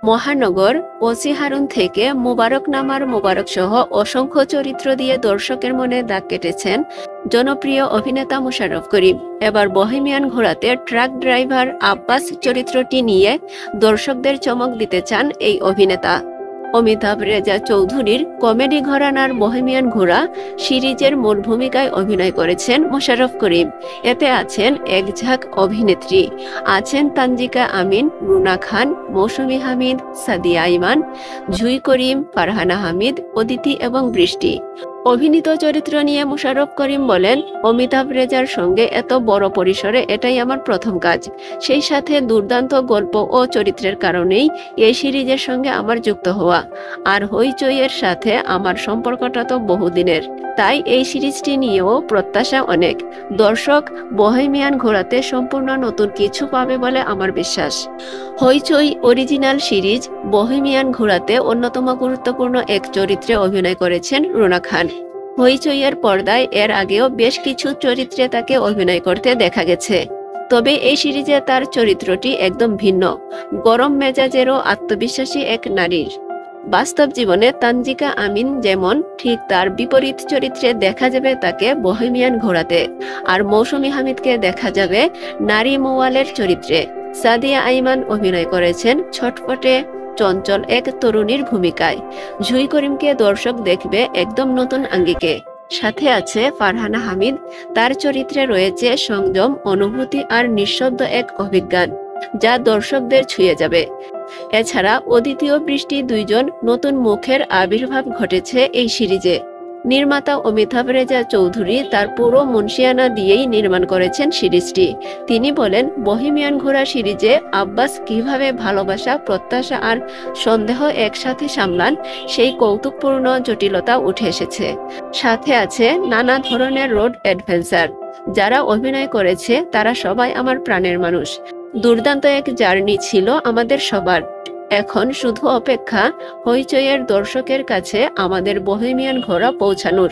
মহানগর, ওসি হারুন থেকে মোবারকনামার মোবারক সহ অসংখ্য চরিত্র দিয়ে দর্শকের মনে দাগ কেটেছেন জনপ্রিয় অভিনেতা মোশাররফ করিম। এবার বহেমিয়ান ঘোড়াতে ট্রাক ড্রাইভার আব্বাস চরিত্রটি নিয়ে দর্শকদের চমক দিতে চান এই অভিনেতা। অমিতাভ রেজা চৌধুরীর কমেডি ঘরানার বহেমিয়ান ঘোড়া সিরিজের মূল ভূমিকায় অভিনয় করেছেন মোশাররফ করিম। এতে আছেন এক ঝাঁক অভিনেত্রী, আছেন তানজিকা আমিন, রুনা খান, মৌসুমী হামিদ, সাদিয়া ইমান, জুই করিম, ফারহানা হামিদ, অদিতি এবং বৃষ্টি। অভিনীত চরিত্র নিয়ে মোশাররফ করিম বলেন, অমিতাভ রেজার সঙ্গে এত বড় পরিসরে এটাই আমার প্রথম কাজ। সেই সাথে দুর্দান্ত গল্প ও চরিত্রের কারণেই এই সিরিজের সঙ্গে আমার যুক্ত হওয়া। আর হইচইয়ের সাথে আমার সম্পর্কটা তো বহুদিনের, তাই এই সিরিজটি নিয়েও প্রত্যাশা অনেক। দর্শক বহেমিয়ান ঘোড়াতে সম্পূর্ণ নতুন কিছু পাবে বলে আমার বিশ্বাস। হইচই অরিজিনাল সিরিজ বহেমিয়ান ঘোড়াতে অন্যতম গুরুত্বপূর্ণ এক চরিত্রে অভিনয় করেছেন রুনা খান। হইচইয়ের পর্দায় এর আগেও বেশ কিছু চরিত্রে তাকে অভিনয় করতে দেখা গেছে, তবে এই সিরিজে তার চরিত্রটি একদম ভিন্ন, গরম মেজাজেরও আত্মবিশ্বাসী এক নারীর। বাস্তব জীবনে তানজিকা আমিন যেমন, ঠিক তার বিপরীত চরিত্রে দেখা যাবে তাকে বহেমিয়ান ঘোড়াতে। আর মৌসুমী হামিদকে দেখা যাবে নারী মোয়ালের চরিত্রে। সাদিয়া আইমান অভিনয় করেছেন ছটফটে চঞ্চল এক তরুণীর ভূমিকায়। জুই করিমকে দর্শক দেখবে একদম নতুন আঙ্গিকে। সাথে আছে ফারহানা হামিদ, তার চরিত্রে রয়েছে সংযম, অনুভূতি আর নিঃশব্দ এক অভিজ্ঞান, যা দর্শকদের ছুঁয়ে যাবে। এছাড়া অদিতি ও বৃষ্টি দুইজন নতুন মুখের আবির্ভাব ঘটেছে এই সিরিজে। নির্মাতা অমিতাভ রেজা চৌধুরী তার পুরো মুনশিয়ানা দিয়েই নির্মাণ করেছেন সিরিজটি। তিনি বলেন, বহেমিয়ান ঘোড়া সিরিজে আব্বাস কিভাবে ভালোবাসা, প্রত্যাশা আর সন্দেহ একসাথে সামলান, সেই কৌতুকপূর্ণ জটিলতা উঠে এসেছে। সাথে আছে নানা ধরনের রোড অ্যাডভেঞ্চার। যারা অভিনয় করেছে তারা সবাই আমার প্রাণের মানুষ। দুর্দান্ত এক জার্নি ছিল আমাদের সবার। এখন শুধু অপেক্ষা হইচইয়ের দর্শকের কাছে আমাদের বহেমিয়ান ঘোড়া পৌঁছানোর।